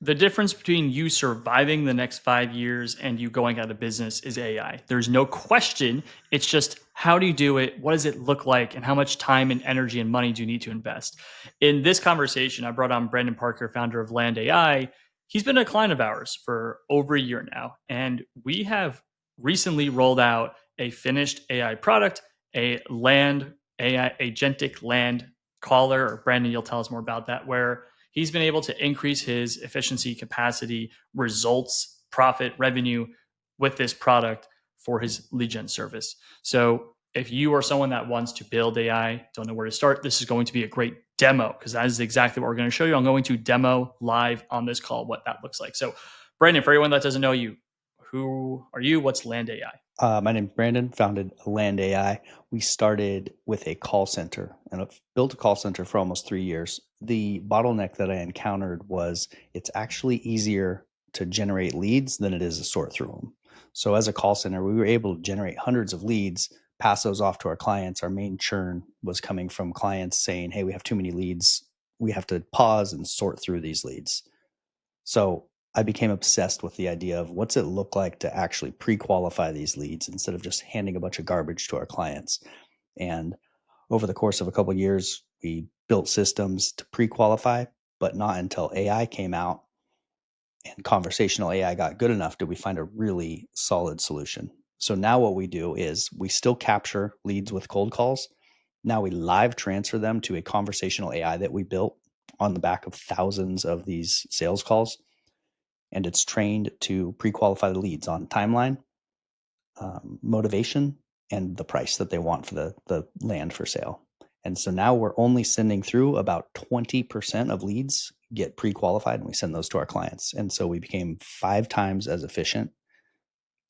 The difference between you surviving the next 5 years and you going out of business is AI. There's no question. It's just how do you do it? What does it look like? And how much time and energy and money do you need to invest? In this conversation, I brought on Brandon Parker, founder of Land AI. He's been a client of ours for over a year now. And we have recently rolled out a finished AI product, a land AI agentic land caller, or Brandon, you'll tell us more about that, where he's been able to increase his efficiency, capacity, results, profit, revenue with this product for his lead gen service. So if you are someone that wants to build AI, don't know where to start, this is going to be a great demo because that is exactly what we're going to show you. I'm going to demo live on this call what that looks like. So Brandon, for anyone that doesn't know you, who are you? What's Land AI? My name's Brandon, founded Land AI. We started with a call center and I've built a call center for almost 3 years. The bottleneck that I encountered was it's actually easier to generate leads than it is to sort through them. So as a call center, we were able to generate hundreds of leads, pass those off to our clients. Our main churn was coming from clients saying, hey, we have too many leads. We have to pause and sort through these leads. So I became obsessed with the idea of what's it look like to actually pre-qualify these leads instead of just handing a bunch of garbage to our clients. And over the course of a couple of years, we built systems to pre-qualify, but not until AI came out and conversational AI got good enough did we find a really solid solution. So now what we do is we still capture leads with cold calls. Now we live transfer them to a conversational AI that we built on the back of thousands of these sales calls. And it's trained to pre-qualify the leads on timeline, motivation, and the price that they want for the land for sale. And so now we're only sending through about 20% of leads get pre-qualified, and we send those to our clients. And so we became 5 times as efficient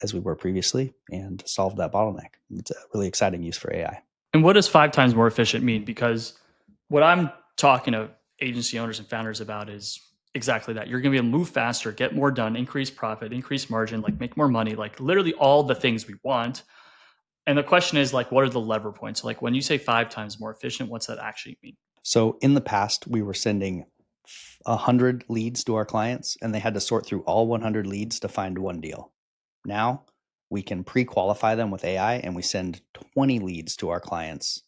as we were previously and solved that bottleneck. It's a really exciting use for AI. And what does 5 times more efficient mean? Because what I'm talking to agency owners and founders about is exactly that. You're going to be able to move faster, get more done, increase profit, increase margin, like make more money, like literally all the things we want. And the question is like, what are the lever points? Like when you say 5 times more efficient, what's that actually mean? So in the past, we were sending 100 leads to our clients, and they had to sort through all 100 leads to find one deal. Now we can pre-qualify them with AI, and we send 20 leads to our clients,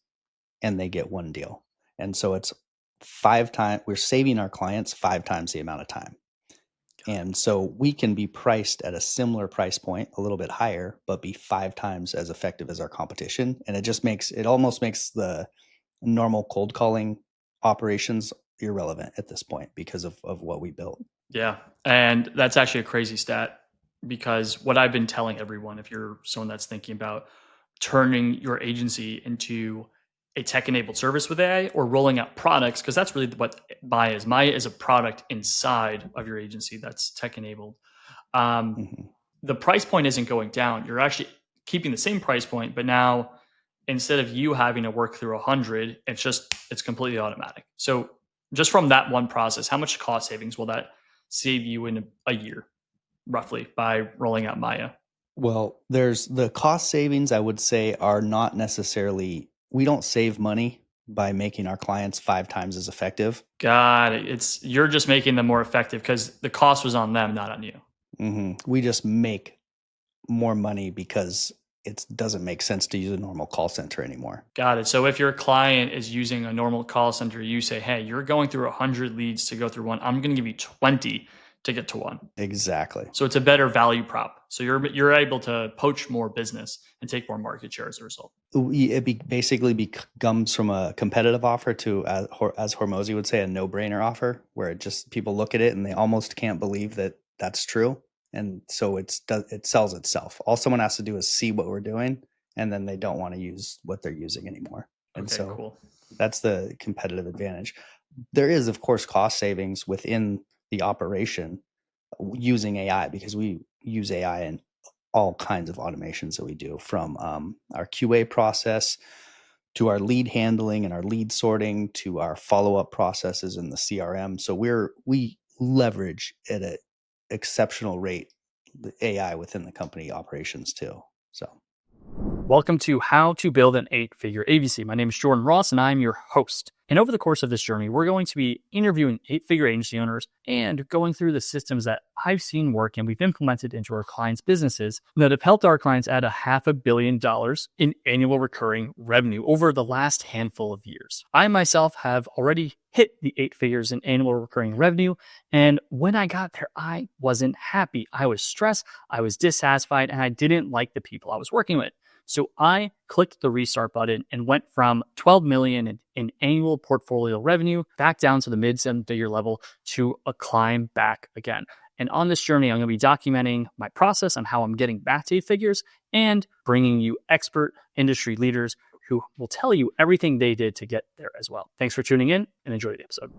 and they get one deal. And so it's 5 times, we're saving our clients 5 times the amount of time. And so we can be priced at a similar price point, a little bit higher, but be 5 times as effective as our competition. And it almost makes the normal cold calling operations irrelevant at this point because of what we built. Yeah. And that's actually a crazy stat because what I've been telling everyone, if you're someone that's thinking about turning your agency into a tech enabled service with AI or rolling out products, because that's really what Maya is. Maya is a product inside of your agency that's tech enabled. Mm-hmm. The price point isn't going down. You're actually keeping the same price point, but now instead of you having to work through 100, it's completely automatic. So just from that one process, how much cost savings will that save you in a year, roughly, by rolling out Maya? Well, there's the cost savings, I would say, are not necessarily, we don't save money by making our clients 5 times as effective. Got it. You're just making them more effective because the cost was on them, not on you. We just make more money because it doesn't make sense to use a normal call center anymore. Got it. So if your client is using a normal call center, you say, hey, you're going through 100 leads to go through one. I'm going to give you 20 to get to one. Exactly. So it's a better value prop. So you're able to poach more business and take more market share as a result. Basically becomes from a competitive offer to, as Hormozy would say, a no-brainer offer, where it just people look at it and they almost can't believe that that's true. And so it sells itself. All someone has to do is see what we're doing, and then they don't want to use what they're using anymore. And Okay, so cool. that's the competitive advantage. There is, of course, cost savings within the operation using AI, because we use AI in all kinds of automations that we do, from our QA process to our lead handling and our lead sorting to our follow-up processes in the CRM. So we leverage at an exceptional rate the AI within the company operations too. So Welcome to How to Build an 8-Figure ABC. My name is Jordan Ross, and I'm your host. And over the course of this journey, we're going to be interviewing 8-figure agency owners and going through the systems that I've seen work and we've implemented into our clients' businesses that have helped our clients add $500 million in annual recurring revenue over the last handful of years. I myself have already hit the 8 figures in annual recurring revenue. And when I got there, I wasn't happy. I was stressed, I was dissatisfied, and I didn't like the people I was working with. So I clicked the restart button and went from 12 million in annual portfolio revenue back down to the mid 7-figure level to a climb back again. And on this journey, I'm going to be documenting my process on how I'm getting back to 8 figures and bringing you expert industry leaders who will tell you everything they did to get there as well. Thanks for tuning in and enjoy the episode.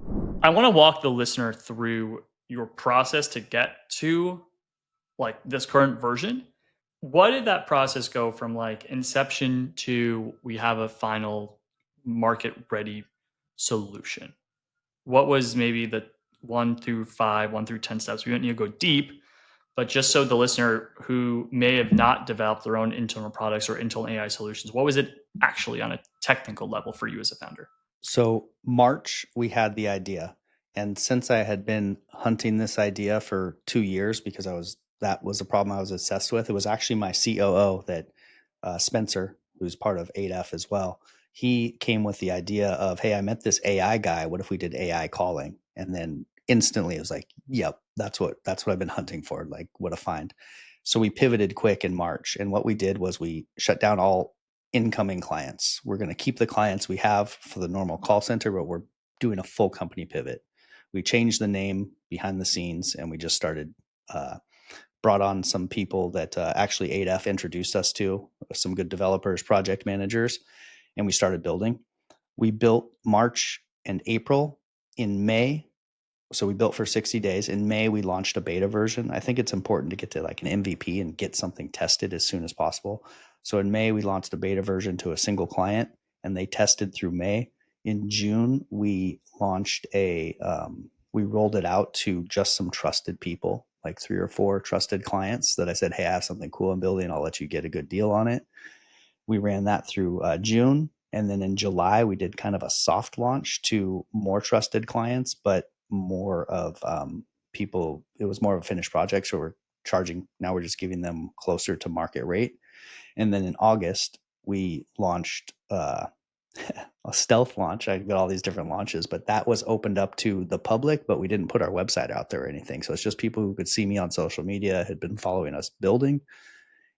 I want to walk the listener through your process to get to like this current version. What did that process go from like inception to we have a final market ready solution? What was maybe the 1 through 5, 1 through 10 steps? We don't need to go deep, but just so the listener who may have not developed their own internal products or internal AI solutions, what was it actually on a technical level for you as a founder? So March, we had the idea. And since I had been hunting this idea for 2 years because that was a problem I was obsessed with. It was actually my COO that Spencer, who's part of 8F as well. He came with the idea of, hey, I met this AI guy. What if we did AI calling? And then instantly it was like, yep, that's what I've been hunting for. Like, what a find. So we pivoted quick in March. And what we did was we shut down all incoming clients. We're going to keep the clients we have for the normal call center, but we're doing a full company pivot. We changed the name behind the scenes and we just started brought on some people that actually 8F introduced us to, some good developers, project managers, and we started building. We built March and April. In May, so we built for 60 days. In May, we launched a beta version. I think it's important to get to like an MVP and get something tested as soon as possible. So in May, we launched a beta version to a single client, and they tested through May. In June, we launched we rolled it out to just some trusted people, like 3 or 4 trusted clients that I said, hey, I have something cool I'm building. I'll let you get a good deal on it. We ran that through June. And then in July, we did kind of a soft launch to more trusted clients, but more of people. It was more of a finished project. So we're charging. Now we're just giving them closer to market rate. And then in August, we launched a stealth launch. I got all these different launches, but that was opened up to the public, but we didn't put our website out there or anything. So it's just people who could see me on social media, had been following us building.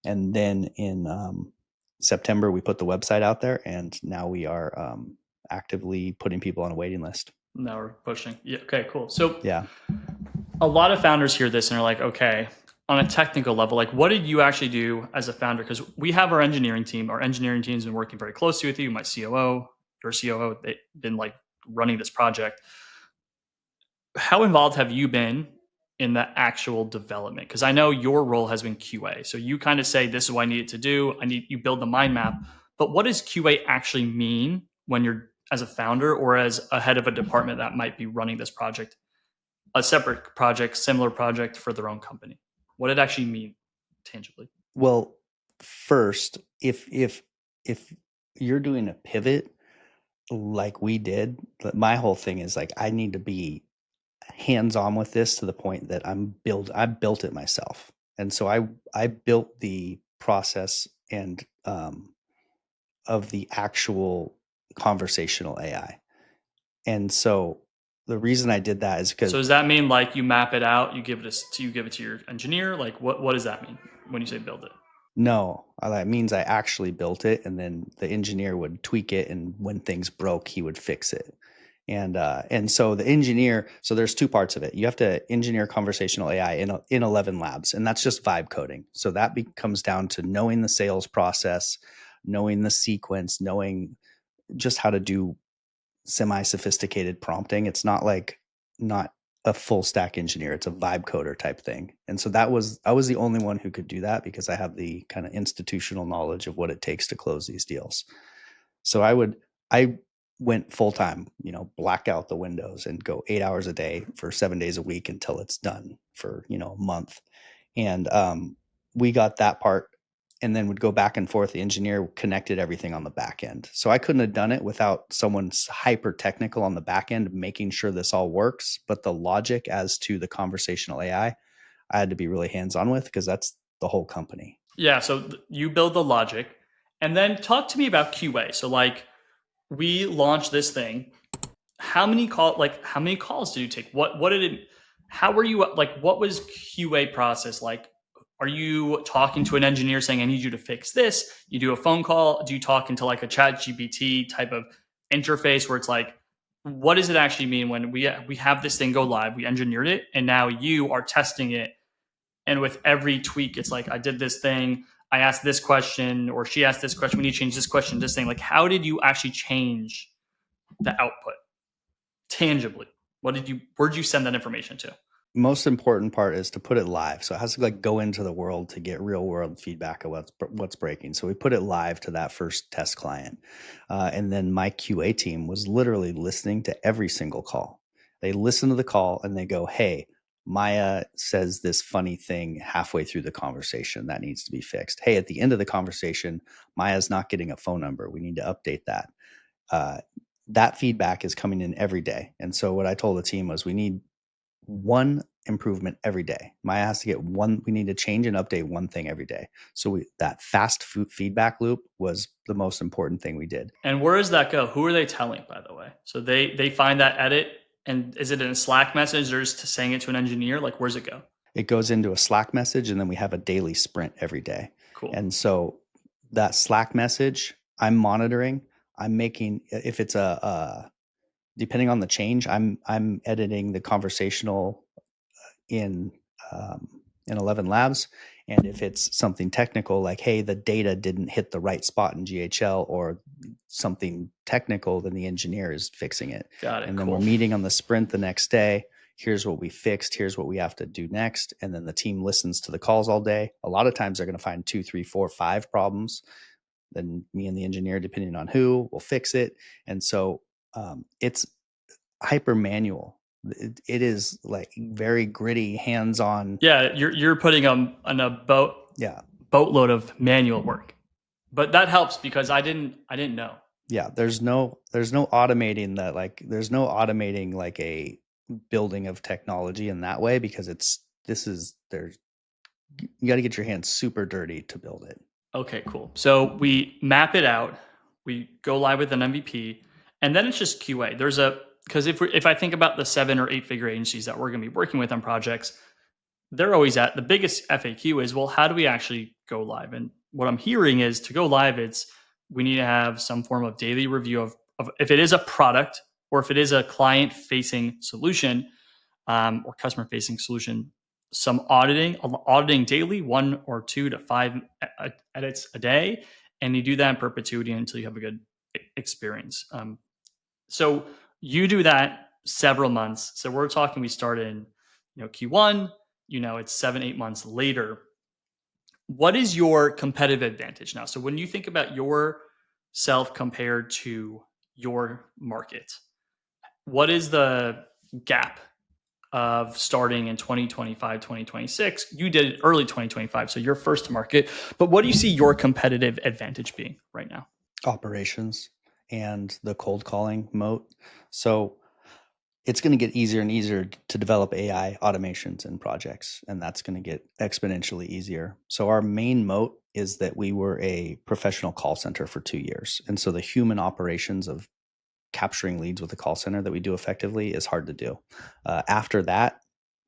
And then in September, we put the website out there, and now we are actively putting people on a waiting list. Now we're pushing. Yeah. Okay, cool. So Yeah. A lot of founders hear this and are like, okay, on a technical level, like what did you actually do as a founder? Because we have our engineering team. Our engineering team's been working very closely with you, my COO, your COO, they've been like running this project. How involved have you been in the actual development? Because I know your role has been QA. So you kind of say, this is what I need it to do. You build the mind map. But what does QA actually mean when you're as a founder or as a head of a department that might be running this project, a separate project, similar project for their own company? What did it actually mean tangibly? Well, first, if you're doing a pivot like we did, my whole thing is like I need to be hands-on with this to the point that I built it myself. And so I built the process and of the actual conversational AI. And so the reason I did that is because So does that mean like you map it out, you give it to your engineer? Like what does that mean when you say build it? no, that means I actually built it, and then the engineer would tweak it, and when things broke, he would fix it. And so the engineer, so there's 2 parts of it. You have to engineer conversational AI in 11 labs, and that's just vibe coding. So that comes down to knowing the sales process, knowing the sequence, knowing just how to do semi-sophisticated prompting. It's not a full stack engineer. It's a vibe coder type thing. And so I was the only one who could do that because I have the kind of institutional knowledge of what it takes to close these deals. So I went full time, black out the windows and go 8 hours a day for 7 days a week until it's done for, a month. And we got that part and then would go back and forth. The engineer connected everything on the back end. So I couldn't have done it without someone hyper technical on the back end, making sure this all works. But the logic as to the conversational I had to be really hands on with, because that's the whole company. Yeah, so you build the logic, and then talk to me about QA. So like we launched this thing. How many calls did you take? What did it how were you like what was QA process like? Are you talking to an engineer saying I need you to fix this? You do a phone call? Do you talk into like a chat GPT type of interface where it's like what does it actually mean when we have this thing go live, we engineered it and now you are testing it, and with every tweak it's like I did this thing, I asked this question or she asked this question, we need to change this question, this thing. Like how did you actually change the output tangibly? Where'd you send that information to? Most important part is to put it live. So it has to like go into the world to get real world feedback of what's breaking. So we put it live to that first test client. And then my QA team was literally listening to every single call. They listen to the call and they go, hey, Maya says this funny thing halfway through the conversation that needs to be fixed. Hey, at the end of the conversation, Maya's not getting a phone number. We need to update that. That feedback is coming in every day. And so what I told the team was we need one improvement every day. Maya has to get one. We need to change and update one thing every day. So that fast feedback loop was the most important thing we did. And where does that go? Who are they telling, by the way? So they find that edit, and is it in a Slack message or just saying it to an engineer? Like where's it go? It goes into a Slack message, and then we have a daily sprint every day. Cool. And so that Slack message, I'm monitoring. I'm making, if it's depending on the change, I'm editing the conversational in 11 Labs. And if it's something technical, like, hey, the data didn't hit the right spot in GHL or something technical, then the engineer is fixing it. Got it. And then cool. we're meeting on the sprint the next day. Here's what we fixed. Here's what we have to do next. And then the team listens to the calls all day. A lot of times they're going to find 2, 3, 4, 5 problems. Then me and the engineer, depending on who, will fix it. And so it's hyper manual. It is like very gritty, hands-on. Yeah, you're putting on a boatload of manual work, but that helps because I didn't know. Yeah, there's no automating that. Like there's no automating like a building of technology in that way, because you got to get your hands super dirty to build it. Okay, cool. So we map it out, we go live with an MVP, and then it's just QA. Because if I think about the 7 or 8 figure agencies that we're going to be working with on projects, they're always at the biggest FAQ is, well, how do we actually go live? And what I'm hearing is to go live, we need to have some form of daily review of if it is a product or if it is a client facing solution or customer facing solution, some auditing daily, 1 or 2 to 5 edits a day. And you do that in perpetuity until you have a good experience. So you do that several months. So we're talking, we started in Q1, it's 7-8 months later. What is your competitive advantage now? So when you think about yourself compared to your market, what is the gap of starting in 2025, 2026? You did it early 2025, so you're first to market. But what do you see your competitive advantage being right now? Operations and the cold calling moat. So it's going to get easier and easier to develop AI automations and projects, and that's going to get exponentially easier. So our main moat is that we were a professional call center for 2 years. And so the human operations of capturing leads with a call center that we do effectively is hard to do. After that,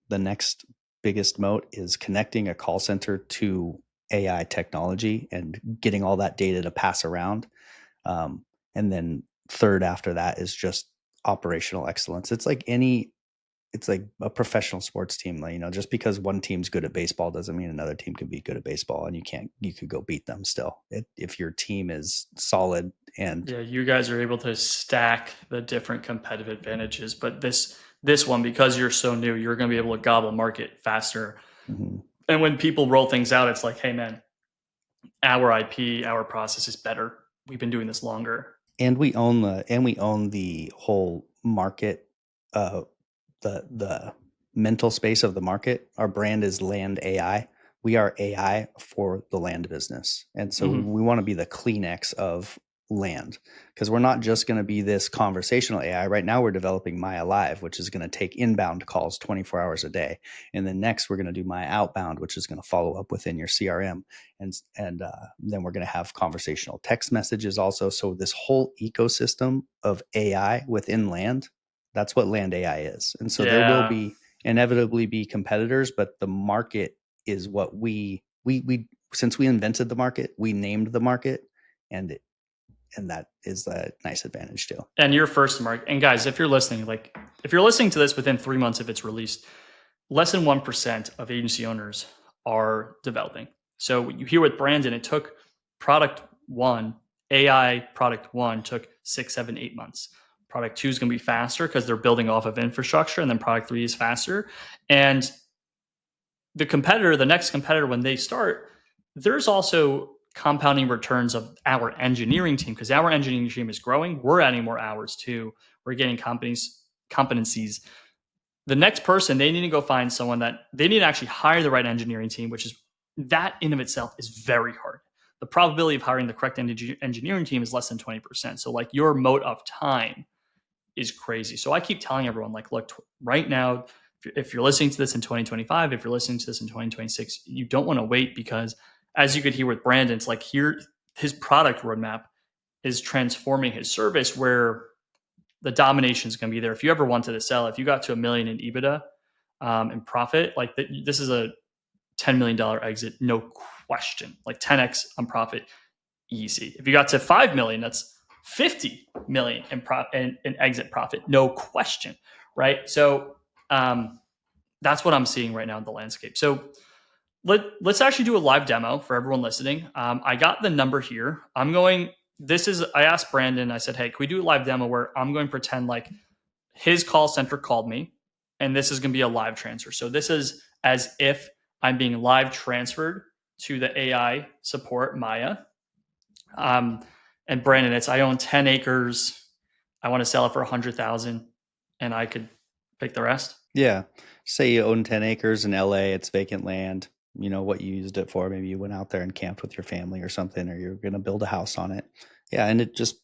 the next biggest moat is connecting a call center to AI technology and getting all that data to pass around. And then third after that is just operational excellence. It's like a professional sports team. Just because one team's good at baseball doesn't mean another team can be good at baseball, and you could go beat them still if your team is solid. And yeah, you guys are able to stack the different competitive advantages, but this one, because you're so new, you're going to be able to gobble market faster. Mm-hmm. And when people roll things out, it's like, hey man, our IP, our process is better. We've been doing this longer. And we own the whole market, the mental space of the market. Our brand is Land AI. we are AI for the land business. And so we want to be the Kleenex of land, because we're not just going to be this conversational AI. Right now, we're developing My Alive, which is going to take inbound calls 24 hours a day. And then next, we're going to do My Outbound, which is going to follow up within your CRM. And then we're going to have conversational text messages also. So this whole ecosystem of AI within land, that's what land AI is. And so there will be inevitably be competitors, but the market is what we since we invented the market, we named the market, and that is a nice advantage too. And you're first to market. And guys, if you're listening to this within 3 months if it's released, less than 1% of agency owners are developing. So you hear with Brandon, it took product one, AI product one took 6, 7, 8 months. Product two is going to be faster because they're building off of infrastructure, and then product three is faster. And the next competitor, when they start, there's also compounding returns of our engineering team, because our engineering team is growing. We're adding more hours too. We're getting competencies. The next person, they need to go find someone that they need to actually hire the right engineering team, which is that in of itself is very hard. The probability of hiring the correct engineering team is less than 20%. So like your moat of time is crazy. So I keep telling everyone, like, look, right now, if you're listening to this in 2025, if you're listening to this in 2026, you don't want to wait, because as you could hear with Brandon, it's like his product roadmap is transforming his service where the domination is going to be there. If you ever wanted to sell, if you got to $1 million in EBITDA and profit, like this is a $10 million exit, no question. Like 10x on profit, easy. If you got to 5 million, that's 50 million in exit profit, no question, right? So that's what I'm seeing right now in the landscape. So let's actually do a live demo for everyone listening. I got the number here. I asked Brandon, I said, hey, can we do a live demo where I'm going to pretend like his call center called me, and this is going to be a live transfer. So this is as if I'm being live transferred to the AI support, Maya. And Brandon, I own 10 acres. I want to sell it for 100,000, and I could pick the rest. Yeah. Say you own 10 acres in LA, it's vacant land. You know what you used it for. Maybe you went out there and camped with your family or something, or you're going to build a house on it. Yeah. And it just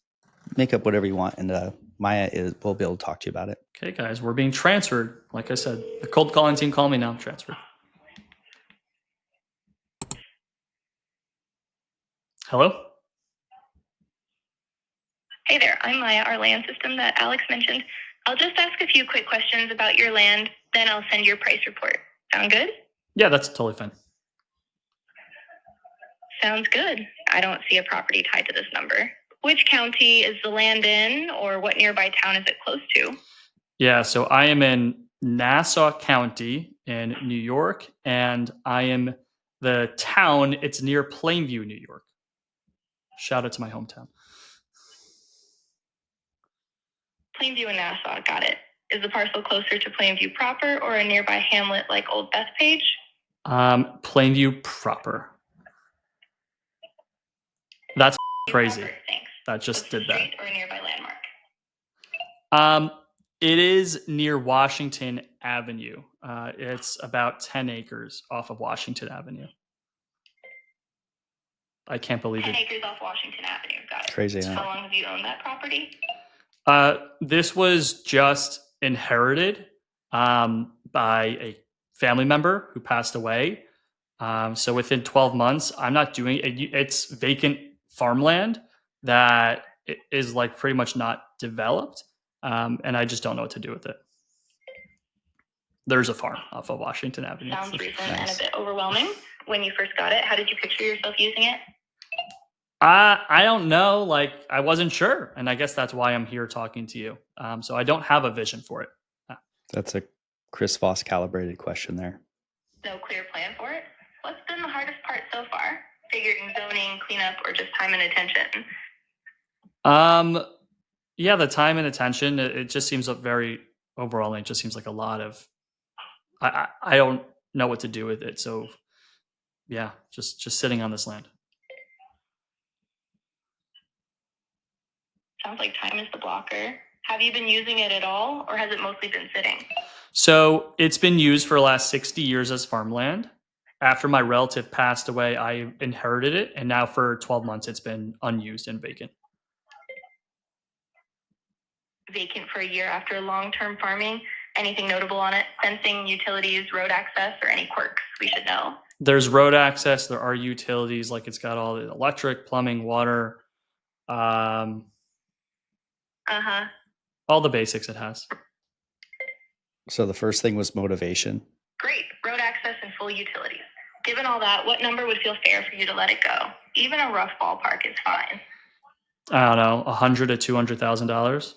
make up whatever you want. And Maya will be able to talk to you about it. Okay, guys, we're being transferred. Like I said, the cold calling team, call me now. I'm transferred. Hello? Hey there, I'm Maya, our land system that Alex mentioned. I'll just ask a few quick questions about your land, then I'll send your price report. Sound good? Yeah, that's totally fine. Sounds good. I don't see a property tied to this number. Which county is the land in, or what nearby town is it close to? Yeah, so I am in Nassau County in New York, and I am the town, it's near Plainview, New York. Shout out to my hometown. Plainview and Nassau, got it. Is the parcel closer to Plainview proper or a nearby hamlet like Old Bethpage? Plainview proper. That's crazy. Proper, thanks. That just did that. Street or a nearby landmark? It is near Washington Avenue. It's about 10 acres off of Washington Avenue. I can't believe 10 it. 10 acres off Washington Avenue, got it. Crazy, huh? How long have you owned that property? This was just inherited by a family member who passed away. So within 12 months, I'm not doing it. It's vacant farmland that is like pretty much not developed. And I just don't know what to do with it. There's a farm off of Washington Avenue. Sounds recent and a bit overwhelming. When you first got it, how did you picture yourself using it? I don't know. Like, I wasn't sure. And I guess that's why I'm here talking to you. So I don't have a vision for it. That's a Chris Voss calibrated question there. No clear plan for it? What's been the hardest part so far? Figuring zoning, cleanup, or just time and attention? Yeah, the time and attention, it just seems very overwhelming. It just seems like a lot of, I don't know what to do with it. So yeah, just sitting on this land. Sounds like time is the blocker. Have you been using it at all, or has it mostly been sitting? So it's been used for the last 60 years as farmland. After my relative passed away, I inherited it, and now for 12 months it's been unused and vacant. Vacant for a year after long-term farming. Anything notable on it? Fencing, utilities, road access, or any quirks we should know? There's road access. There are utilities, like it's got all the electric, plumbing, water, all the basics it has. So the first thing was motivation. Great. Road access and full utilities. Given all that, what number would feel fair for you to let it go? Even a rough ballpark is fine. I don't know, $100,000 to $200,000.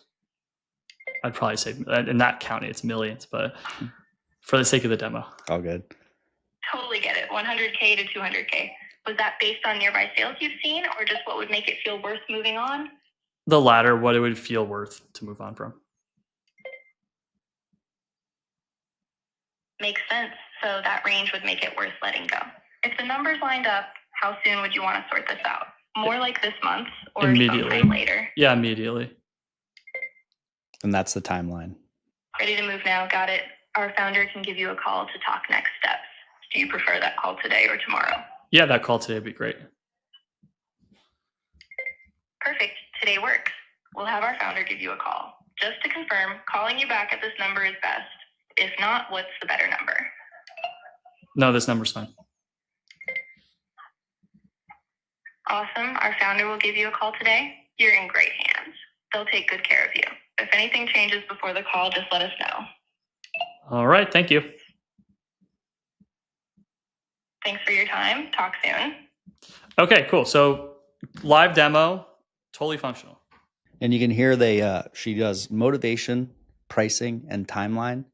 I'd probably say in that county it's millions, but for the sake of the demo. All good. Totally get it. 100K to 200K. Was that based on nearby sales you've seen, or just what would make it feel worth moving on? The latter, what it would feel worth to move on from. Makes sense. So that range would make it worth letting go. If the numbers lined up, how soon would you want to sort this out? More like this month or Immediately. sometime later? Yeah, immediately. And that's the timeline. Ready to move now. Got it. Our founder can give you a call to talk next steps. Do you prefer that call today or tomorrow? Yeah, that call today would be great. Perfect. Today works. We'll have our founder give you a call. Just to confirm, calling you back at this number is best. If not, what's the better number? No, this number's fine. Awesome. Our founder will give you a call today. You're in great hands. They'll take good care of you. If anything changes before the call, just let us know. All right. Thank you. Thanks for your time. Talk soon. Okay, cool. So live demo, totally functional. And you can hear she does motivation, pricing, and timeline.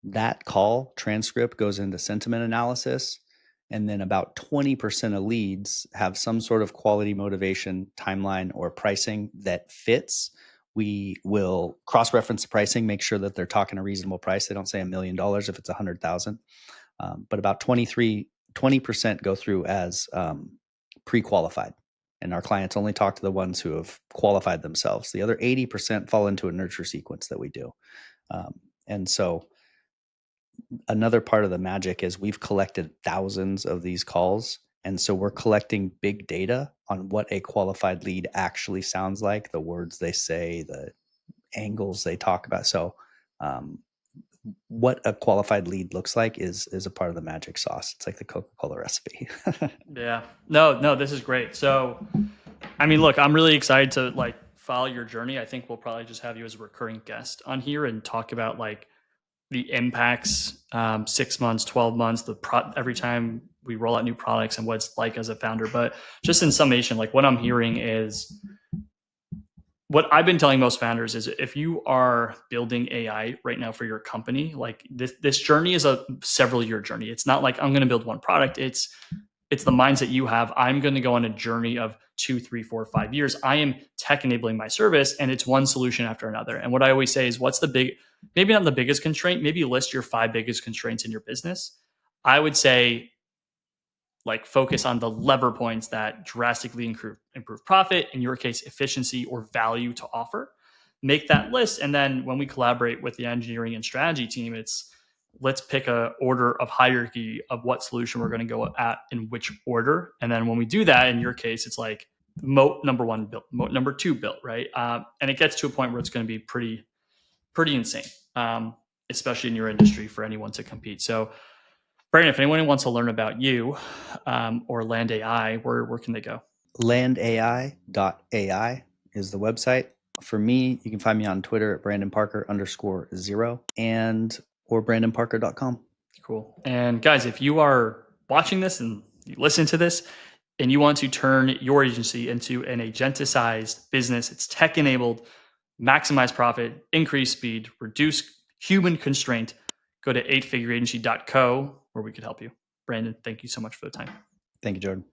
That call transcript goes into sentiment analysis. And then about 20% of leads have some sort of quality, motivation, timeline, or pricing that fits. We will cross-reference the pricing, make sure that they're talking a reasonable price. They don't say $1 million if it's 100,000. But about 20% go through as pre-qualified. And our clients only talk to the ones who have qualified themselves. The other 80% fall into a nurture sequence that we do. And so another part of the magic is we've collected thousands of these calls. And so we're collecting big data on what a qualified lead actually sounds like, the words they say, the angles they talk about. So what a qualified lead looks like is a part of the magic sauce. It's like the Coca-Cola recipe. Yeah. No, this is great. So, I mean, look, I'm really excited to follow your journey. I think we'll probably just have you as a recurring guest on here and talk about the impacts, 6 months, 12 months, every time we roll out new products and what it's like as a founder. But just in summation, what I'm hearing is what I've been telling most founders is if you are building AI right now for your company, this journey is a several year journey. It's not like I'm going to build one product. It's the mindset you have. I'm going to go on a journey of 2, 3, 4, 5 years. I am tech enabling my service, and it's one solution after another. And what I always say is, what's maybe not the biggest constraint, maybe list your 5 biggest constraints in your business. I would say focus on the lever points that drastically improve profit, in your case, efficiency or value to offer. Make that list. And then when we collaborate with the engineering and strategy team, let's pick a order of hierarchy of what solution we're going to go at in which order. And then when we do that, in your case, it's moat number 1 built, moat number 2 built, right? And it gets to a point where it's going to be pretty insane, especially in your industry for anyone to compete. So Brandon, if anyone wants to learn about you or Land AI, where can they go? Landai.ai is the website. For me, you can find me on Twitter at BrandonParker_0 or BrandonParker.com. Cool. And guys, if you are watching this and you listen to this and you want to turn your agency into an agenticized business, it's tech enabled, maximize profit, increase speed, reduce human constraint, go to 8figureagency.co where we could help you. Brandon, thank you so much for the time. Thank you, Jordan.